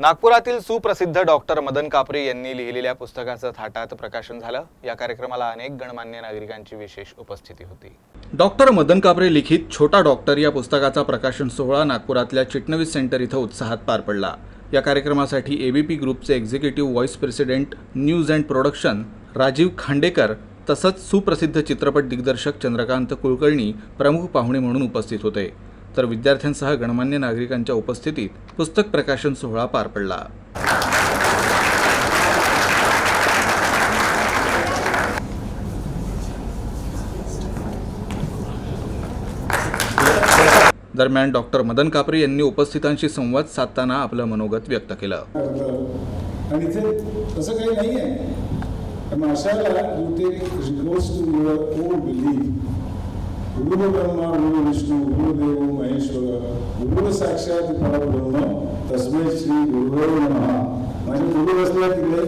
नागपुरातील सुप्रसिद्ध डॉक्टर मदन कापरे यांनी लिहिलेल्या पुस्तकाचं थाटात प्रकाशन झालं। या कार्यक्रमाला अनेक गणमान्य नागरिकांची विशेष उपस्थिती होती। डॉक्टर मदन कापरे लिखित छोटा डॉक्टर या पुस्तकाचा प्रकाशन सोहळा नागपुरातल्या चिटणवीस सेंटर इथं उत्साहात पार पडला। या कार्यक्रमासाठी एबीपी ग्रुपचे executive vice president news and production Rajeev Khandekar तसंच सुप्रसिद्ध चित्रपट दिग्दर्शक चंद्रकांत कुलकर्णी प्रमुख पाहुणे म्हणून उपस्थित होते। तर विद्यार्थ्यांसह गणमान्य नागरिकांच्या उपस्थितीत पुस्तक प्रकाशन सोहळा पार पडला। दरम्यान डॉक्टर मदन कापरे यांनी उपस्थितांशी संवाद साधताना आपलं मनोगत व्यक्त केलं। आणि इथे तसं काही नाही आहे। मग अशाला you take recourse to your own belief. गुरु ब्रह्मा गुरु विष्णू गुरुदेव महेश्वर गुरु साक्षात परब्रह्म तस्मै श्री गुरुदेव नमः। माझे गुरु बसले तिकडे